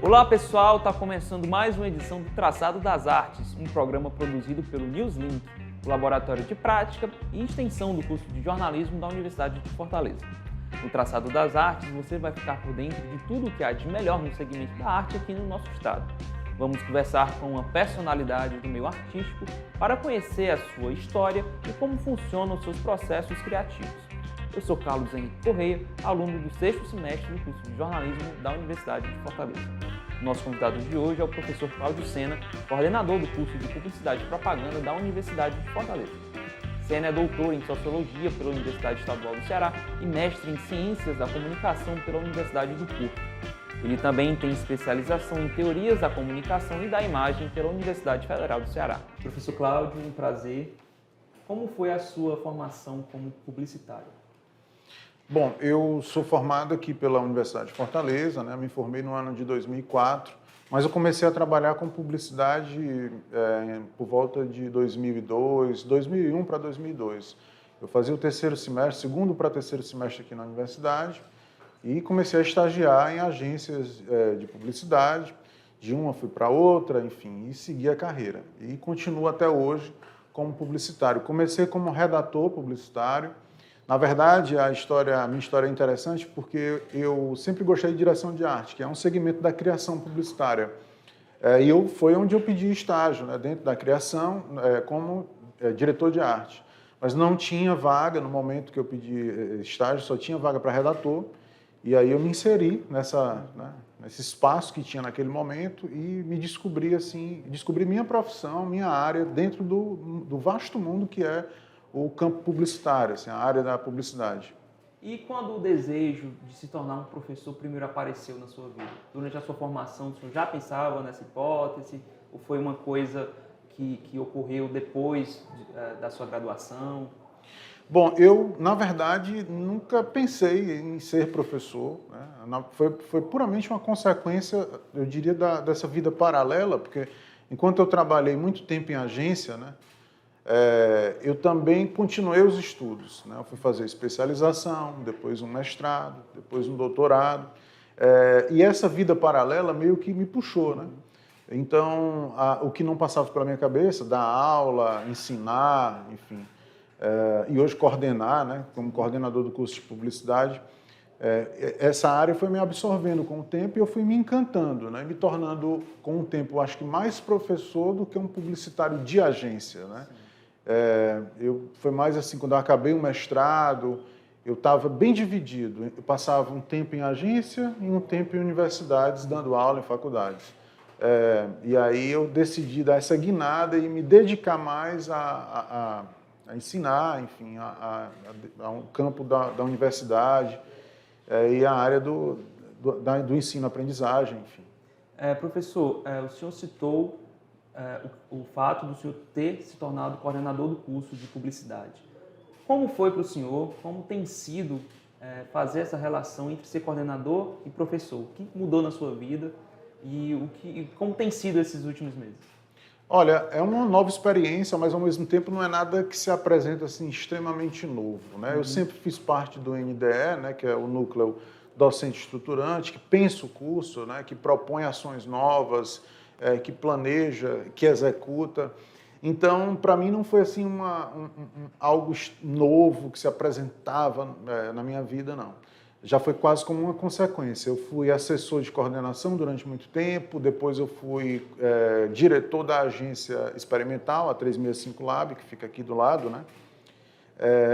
Olá pessoal, está começando mais uma edição do Traçado das Artes, um programa produzido pelo Newslink, o Laboratório de Prática e Extensão do curso de Jornalismo da Universidade de Fortaleza. No Traçado das Artes você vai ficar por dentro de tudo o que há de melhor no segmento da arte aqui no nosso estado. Vamos conversar com uma personalidade do meio artístico para conhecer a sua história e como funcionam os seus processos criativos. Eu sou Carlos Henrique Correia, aluno do 6º semestre do curso de Jornalismo da Universidade de Fortaleza. Nosso convidado de hoje é o professor Cláudio Sena, coordenador do curso de Publicidade e Propaganda da Universidade de Fortaleza. Sena é doutor em Sociologia pela Universidade Estadual do Ceará e mestre em Ciências da Comunicação pela Universidade do Porto. Ele também tem especialização em Teorias da Comunicação e da Imagem pela Universidade Federal do Ceará. Professor Cláudio, um prazer. Como foi a sua formação como publicitário? Bom, eu sou formado aqui pela Universidade de Fortaleza, né? Me formei no ano de 2004, mas eu comecei a trabalhar com publicidade por volta de 2001 para 2002. Eu fazia o terceiro semestre, segundo para terceiro semestre aqui na universidade e comecei a estagiar em agências de publicidade. De uma fui para outra, enfim, e segui a carreira. E continuo até hoje como publicitário. Comecei como redator publicitário. Na verdade, a minha história é interessante porque eu sempre gostei de direção de arte, que é um segmento da criação publicitária. Foi onde eu pedi estágio, né, dentro da criação, como diretor de arte. Mas não tinha vaga no momento que eu pedi estágio, só tinha vaga para redator. E aí eu me inseri nesse espaço que tinha naquele momento e me descobri minha profissão, minha área dentro do vasto mundo que é o campo publicitário, assim, a área da publicidade. E quando o desejo de se tornar um professor primeiro apareceu na sua vida? Durante a sua formação, o senhor já pensava nessa hipótese? Ou foi uma coisa que ocorreu depois da sua graduação? Bom, eu, na verdade, nunca pensei em ser professor, né? Foi puramente uma consequência, eu diria, dessa vida paralela, porque enquanto eu trabalhei muito tempo em agência, né, eu também continuei os estudos, né? Eu fui fazer especialização, depois um mestrado, depois um doutorado, e essa vida paralela meio que me puxou, né? Então, o que não passava pela minha cabeça, dar aula, ensinar, enfim, e hoje coordenar, né, como coordenador do curso de publicidade, essa área foi me absorvendo com o tempo e eu fui me encantando, né, me tornando, com o tempo, acho que mais professor do que um publicitário de agência, né? Foi mais assim, quando eu acabei o mestrado, eu estava bem dividido. Eu passava um tempo em agência e um tempo em universidades, dando aula em faculdades. E aí eu decidi dar essa guinada e me dedicar mais a ensinar, enfim, a um campo da universidade e a área do ensino-aprendizagem, enfim. Professor, o senhor citou o fato do senhor ter se tornado coordenador do curso de publicidade. Como foi para o senhor, como tem sido fazer essa relação entre ser coordenador e professor? O que mudou na sua vida e como tem sido esses últimos meses? Olha, é uma nova experiência, mas ao mesmo tempo não é nada que se apresenta assim extremamente novo, né? Eu sempre fiz parte do NDE, né, que é o núcleo docente estruturante, que pensa o curso, né, que propõe ações novas, que planeja, que executa. Então, para mim, não foi assim algo novo que se apresentava na minha vida, não. Já foi quase como uma consequência. Eu fui assessor de coordenação durante muito tempo, depois eu fui diretor da agência experimental, a 365 Lab, que fica aqui do lado, né?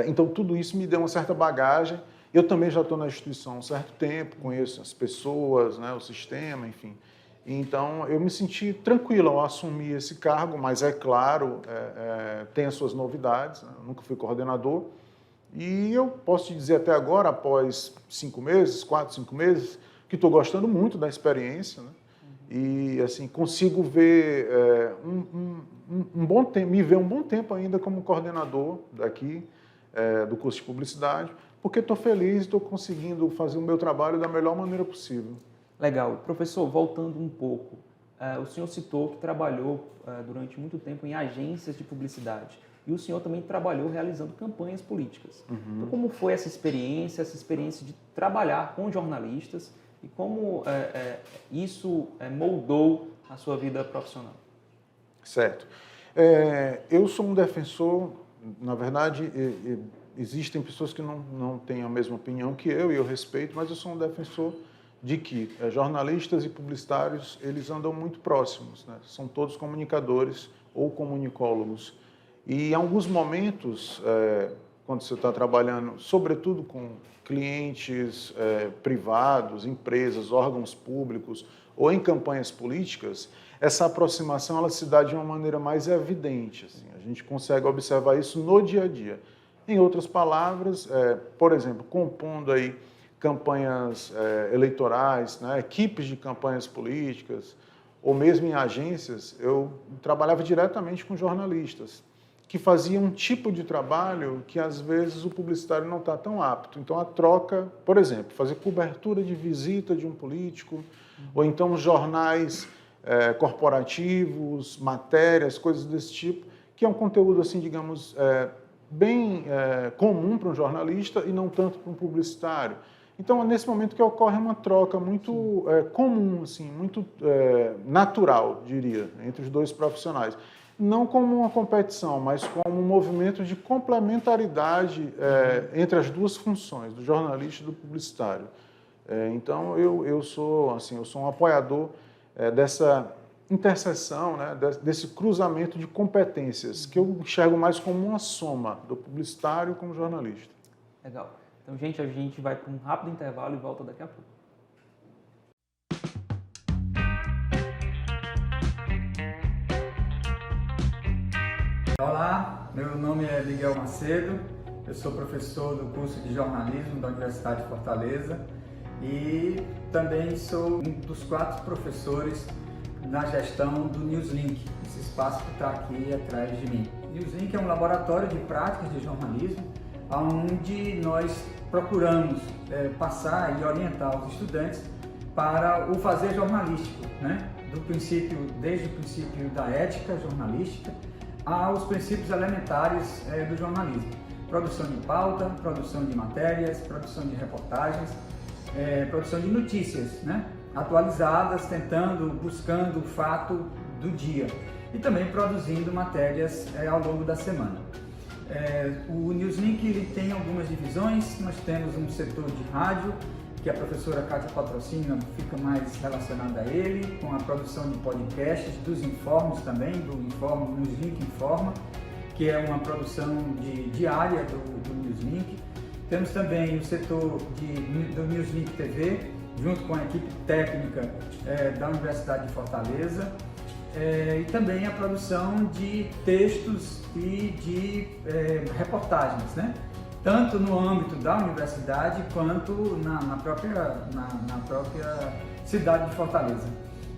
Então, tudo isso me deu uma certa bagagem. Eu também já estou na instituição há um certo tempo, conheço as pessoas, né, o sistema, enfim. Então, eu me senti tranquilo ao assumir esse cargo, mas é claro, tem as suas novidades, né? Eu nunca fui coordenador. E eu posso te dizer até agora, após 4, 5 meses, que estou gostando muito da experiência, né? E assim, consigo ver um bom tempo, me ver um bom tempo ainda como coordenador daqui, do curso de publicidade, porque estou feliz e estou conseguindo fazer o meu trabalho da melhor maneira possível. Legal. Professor, voltando um pouco, o senhor citou que trabalhou durante muito tempo em agências de publicidade. E o senhor também trabalhou realizando campanhas políticas. Então, como foi essa experiência de trabalhar com jornalistas e como isso moldou a sua vida profissional. Certo. Eu sou um defensor, na verdade, existem pessoas que não têm a mesma opinião que eu, e eu respeito, mas eu sou um defensor de que jornalistas e publicitários, eles andam muito próximos, né? São todos comunicadores ou comunicólogos. E em alguns momentos, quando você está trabalhando, sobretudo com clientes privados, empresas, órgãos públicos ou em campanhas políticas, essa aproximação ela se dá de uma maneira mais evidente. Assim. A gente consegue observar isso no dia a dia. Em outras palavras, por exemplo, compondo aí campanhas eleitorais, né, equipes de campanhas políticas, ou mesmo em agências, eu trabalhava diretamente com jornalistas, que faziam um tipo de trabalho que às vezes o publicitário não está tão apto. Então a troca, por exemplo, fazer cobertura de visita de um político, ou então jornais corporativos, matérias, coisas desse tipo, que é um conteúdo, assim, digamos, bem comum para um jornalista e não tanto para um publicitário. Então, é nesse momento que ocorre uma troca muito comum, assim, muito natural, diria, entre os dois profissionais. Não como uma competição, mas como um movimento de complementaridade entre as duas funções, do jornalista e do publicitário. Então, eu sou um apoiador dessa interseção, né, desse cruzamento de competências, que eu enxergo mais como uma soma do publicitário com o jornalista. Legal. Então, gente, a gente vai para um rápido intervalo e volta daqui a pouco. Olá, meu nome é Miguel Macedo, eu sou professor do curso de jornalismo da Universidade de Fortaleza e também sou um dos 4 professores na gestão do Newslink, esse espaço que está aqui atrás de mim. Newslink é um laboratório de práticas de jornalismo, onde nós procuramos passar e orientar os estudantes para o fazer jornalístico, né? Desde o princípio da ética jornalística aos princípios elementares do jornalismo. Produção de pauta, produção de matérias, produção de reportagens, produção de notícias, né? Atualizadas, buscando o fato do dia e também produzindo matérias ao longo da semana. O Newslink ele tem algumas divisões. Nós temos um setor de rádio, que a professora Kátia Patrocínio fica mais relacionada a ele, com a produção de podcasts, dos informes também, do Newslink Informa, que é uma produção diária do Newslink. Temos também o setor do Newslink TV, junto com a equipe técnica da Universidade de Fortaleza, e também a produção de textos e de reportagens, né? Tanto no âmbito da universidade quanto na própria cidade de Fortaleza,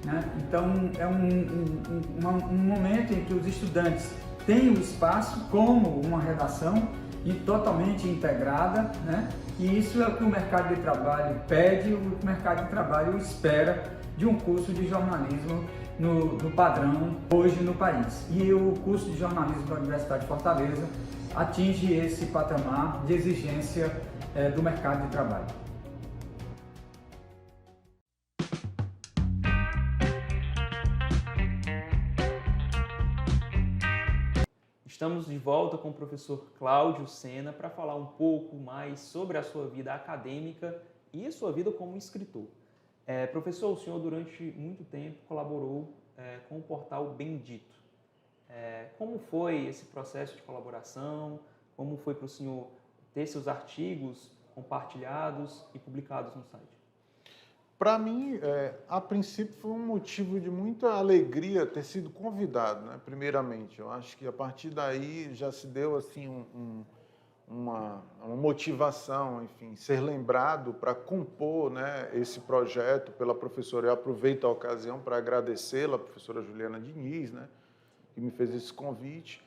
né? Então é um momento em que os estudantes têm o espaço como uma redação totalmente integrada, né? E isso é o que o mercado de trabalho pede, o que o mercado de trabalho espera de um curso de jornalismo no padrão hoje no país. E o curso de jornalismo da Universidade de Fortaleza atinge esse patamar de exigência do mercado de trabalho. Estamos de volta com o professor Cláudio Sena para falar um pouco mais sobre a sua vida acadêmica e a sua vida como escritor. Professor, o senhor durante muito tempo colaborou com o portal Bendito. Como foi esse processo de colaboração? Como foi para o senhor ter seus artigos compartilhados e publicados no site? Para mim, a princípio, foi um motivo de muita alegria ter sido convidado, né? Primeiramente. Eu acho que a partir daí já se deu assim, uma motivação, enfim, ser lembrado para compor, né, esse projeto pela professora. Eu aproveito a ocasião para agradecê-la, a professora Juliana Diniz, né, que me fez esse convite.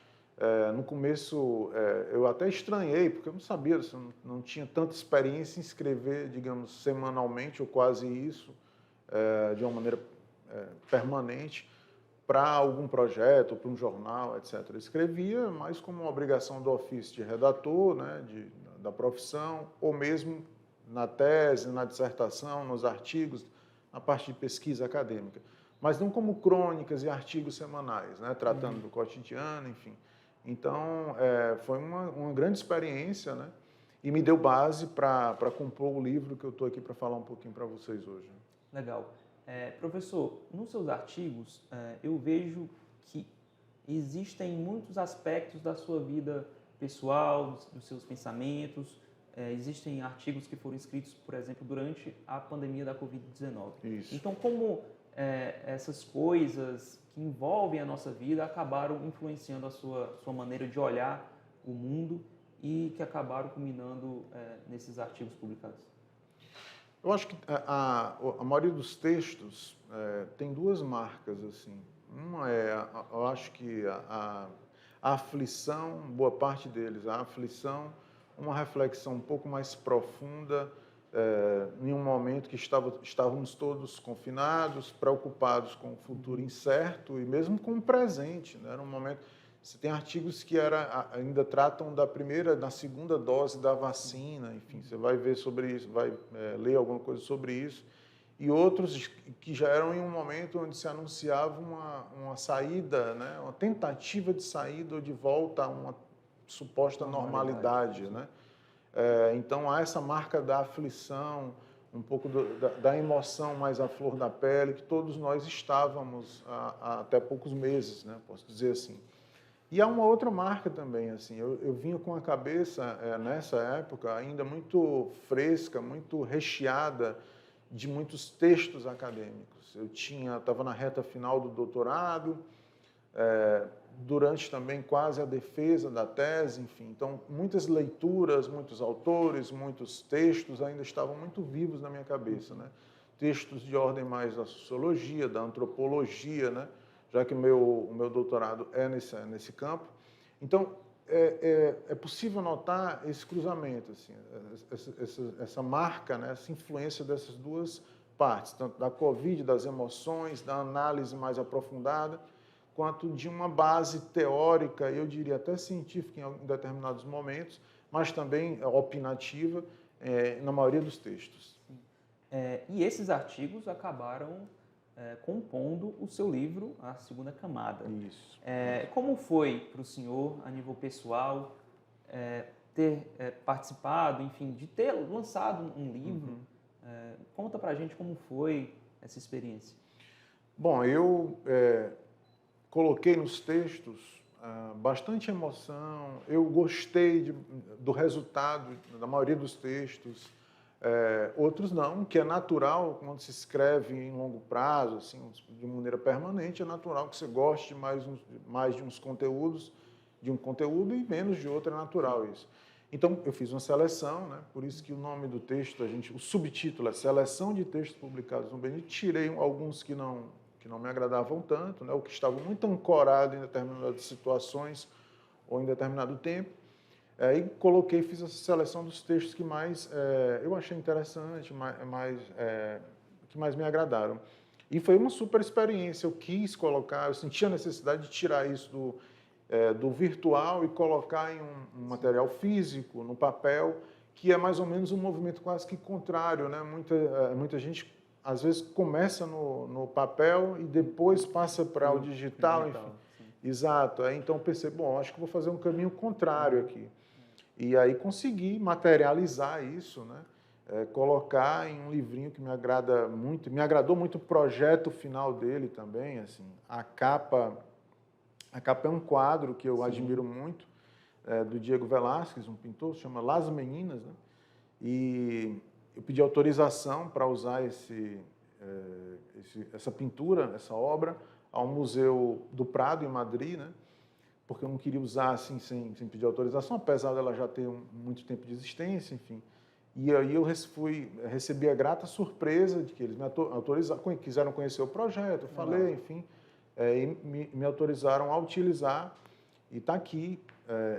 No começo, eu até estranhei, porque eu não sabia, não tinha tanta experiência em escrever, digamos, semanalmente ou quase isso, de uma maneira permanente, para algum projeto, para um jornal, etc. Eu escrevia mais como uma obrigação do ofício de redator, né, da profissão, ou mesmo na tese, na dissertação, nos artigos, na parte de pesquisa acadêmica, mas não como crônicas e artigos semanais, né, tratando do cotidiano, enfim. Então, foi uma grande experiência, né, e me deu base para compor o livro que eu estou aqui para falar um pouquinho para vocês hoje. Legal. Professor, nos seus artigos, eu vejo que existem muitos aspectos da sua vida pessoal, dos seus pensamentos. Existem artigos que foram escritos, por exemplo, durante a pandemia da Covid-19. Isso. Então, como essas coisas que envolvem a nossa vida acabaram influenciando a sua maneira de olhar o mundo e que acabaram culminando nesses artigos publicados? Eu acho que a maioria dos textos tem duas marcas, assim. Uma eu acho que a aflição, boa parte deles, a aflição, uma reflexão um pouco mais profunda, em um momento que estávamos todos confinados, preocupados com o futuro incerto e mesmo com o presente, né? Era um momento. Você tem artigos que ainda tratam da segunda dose da vacina, enfim, você vai ver sobre isso, vai ler alguma coisa sobre isso, e outros que já eram em um momento onde se anunciava uma saída, né? Uma tentativa de saída ou de volta a uma suposta normalidade, né? Então, há essa marca da aflição, um pouco da emoção mais à flor da pele, que todos nós estávamos há até poucos meses, né? Posso dizer assim. E há uma outra marca também, assim, eu vinha com a cabeça, nessa época, ainda muito fresca, muito recheada de muitos textos acadêmicos. Eu estava na reta final do doutorado, durante também quase a defesa da tese, enfim. Então, muitas leituras, muitos autores, muitos textos ainda estavam muito vivos na minha cabeça, né? Textos de ordem mais da sociologia, da antropologia, né? Já que o meu doutorado é nesse campo. Então, é possível notar esse cruzamento, assim, essa marca, né? Essa influência dessas duas partes, tanto da Covid, das emoções, da análise mais aprofundada, quanto de uma base teórica, eu diria até científica em determinados momentos, mas também opinativa na maioria dos textos. E esses artigos acabaram compondo o seu livro, A Segunda Camada. Isso. Como foi para o senhor, a nível pessoal, ter participado, enfim, de ter lançado um livro? Conta pra gente como foi essa experiência. Bom, eu coloquei nos textos bastante emoção, eu gostei do resultado da maioria dos textos, outros não, que é natural, quando se escreve em longo prazo, assim, de maneira permanente, é natural que você goste mais de uns conteúdos, de um conteúdo e menos de outro, é natural isso. Então, eu fiz uma seleção, né? Por isso que o nome do texto, o subtítulo é Seleção de Textos Publicados no BNT, tirei alguns que não me agradavam tanto, né, ou que estavam muito ancorados em determinadas situações ou em determinado tempo, e fiz essa seleção dos textos que mais eu achei interessante, que mais me agradaram. E foi uma super experiência, eu quis colocar, eu senti a necessidade de tirar isso do virtual e colocar em um material físico, no papel, que é mais ou menos um movimento quase que contrário, né? Muita gente às vezes começa no papel e depois passa para o digital. Enfim. Exato. Então pensei, bom, acho que vou fazer um caminho contrário aqui. E aí consegui materializar isso, né? Colocar em um livrinho que me agrada muito, me agradou muito o projeto final dele também, assim. A capa é um quadro que eu admiro muito, do Diego Velázquez, um pintor, se chama Las Meninas, né? E eu pedi autorização para usar essa pintura, essa obra, ao Museu do Prado, em Madrid, né? Porque eu não queria usar assim sem pedir autorização, apesar dela já ter muito tempo de existência, enfim. E aí eu recebi a grata surpresa de que eles me autorizaram, quiseram conhecer o projeto, eu falei, enfim, e me autorizaram a utilizar, e está aqui,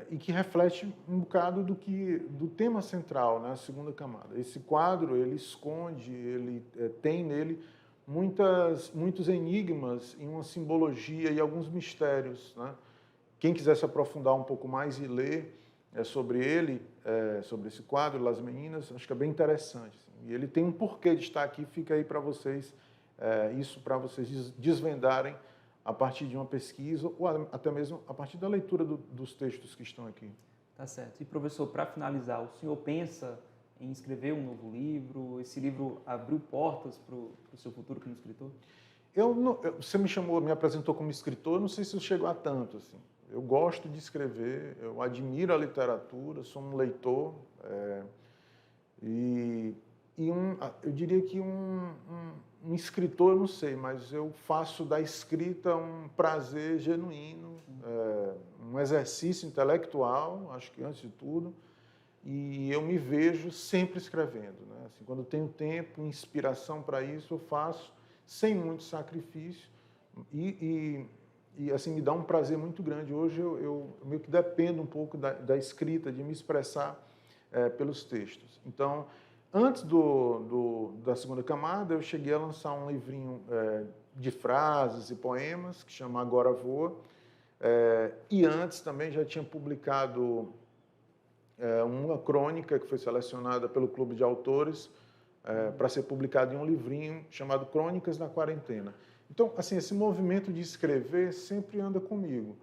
e que reflete um bocado do tema central, né, a segunda camada. Esse quadro, ele esconde, ele tem nele muitos enigmas e uma simbologia e alguns mistérios, né? Quem quiser se aprofundar um pouco mais e ler sobre ele, sobre esse quadro, Las Meninas, acho que é bem interessante. Assim. E ele tem um porquê de estar aqui, fica aí para vocês, isso para vocês desvendarem a partir de uma pesquisa ou até mesmo a partir da leitura dos textos que estão aqui. Tá certo. E, professor, para finalizar, o senhor pensa em escrever um novo livro? Esse livro abriu portas para o seu futuro como escritor? Você me apresentou como escritor, não sei se eu chego a tanto. Assim. Eu gosto de escrever, eu admiro a literatura, sou um leitor. Eu diria que um escritor, eu não sei, mas eu faço da escrita um prazer genuíno, um exercício intelectual, acho que antes de tudo, e eu me vejo sempre escrevendo. Né? Assim, quando tenho tempo, inspiração para isso, eu faço sem muito sacrifício e assim, me dá um prazer muito grande. Hoje eu meio que dependo um pouco da escrita, de me expressar pelos textos. Então, antes da segunda camada, eu cheguei a lançar um livrinho de frases e poemas, que chama Agora Voa, e antes também já tinha publicado uma crônica que foi selecionada pelo Clube de Autores para ser publicado em um livrinho chamado Crônicas na Quarentena. Então, assim, esse movimento de escrever sempre anda comigo.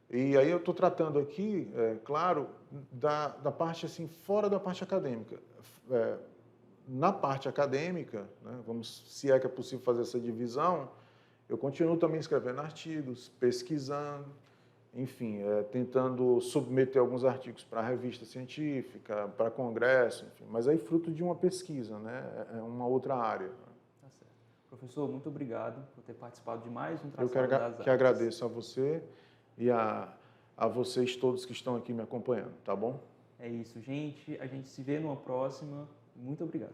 E aí eu estou tratando aqui, claro, da parte assim, fora da parte acadêmica. Na parte acadêmica, né, se é que é possível fazer essa divisão, eu continuo também escrevendo artigos, pesquisando, enfim, tentando submeter alguns artigos para revista científica, para congresso, enfim, mas aí fruto de uma pesquisa, né, é uma outra área. Tá certo. Professor, muito obrigado por ter participado de mais um Eu Traçado das Artes. que agradeço a você e a vocês todos que estão aqui me acompanhando, tá bom? É isso, gente. A gente se vê numa próxima. Muito obrigado.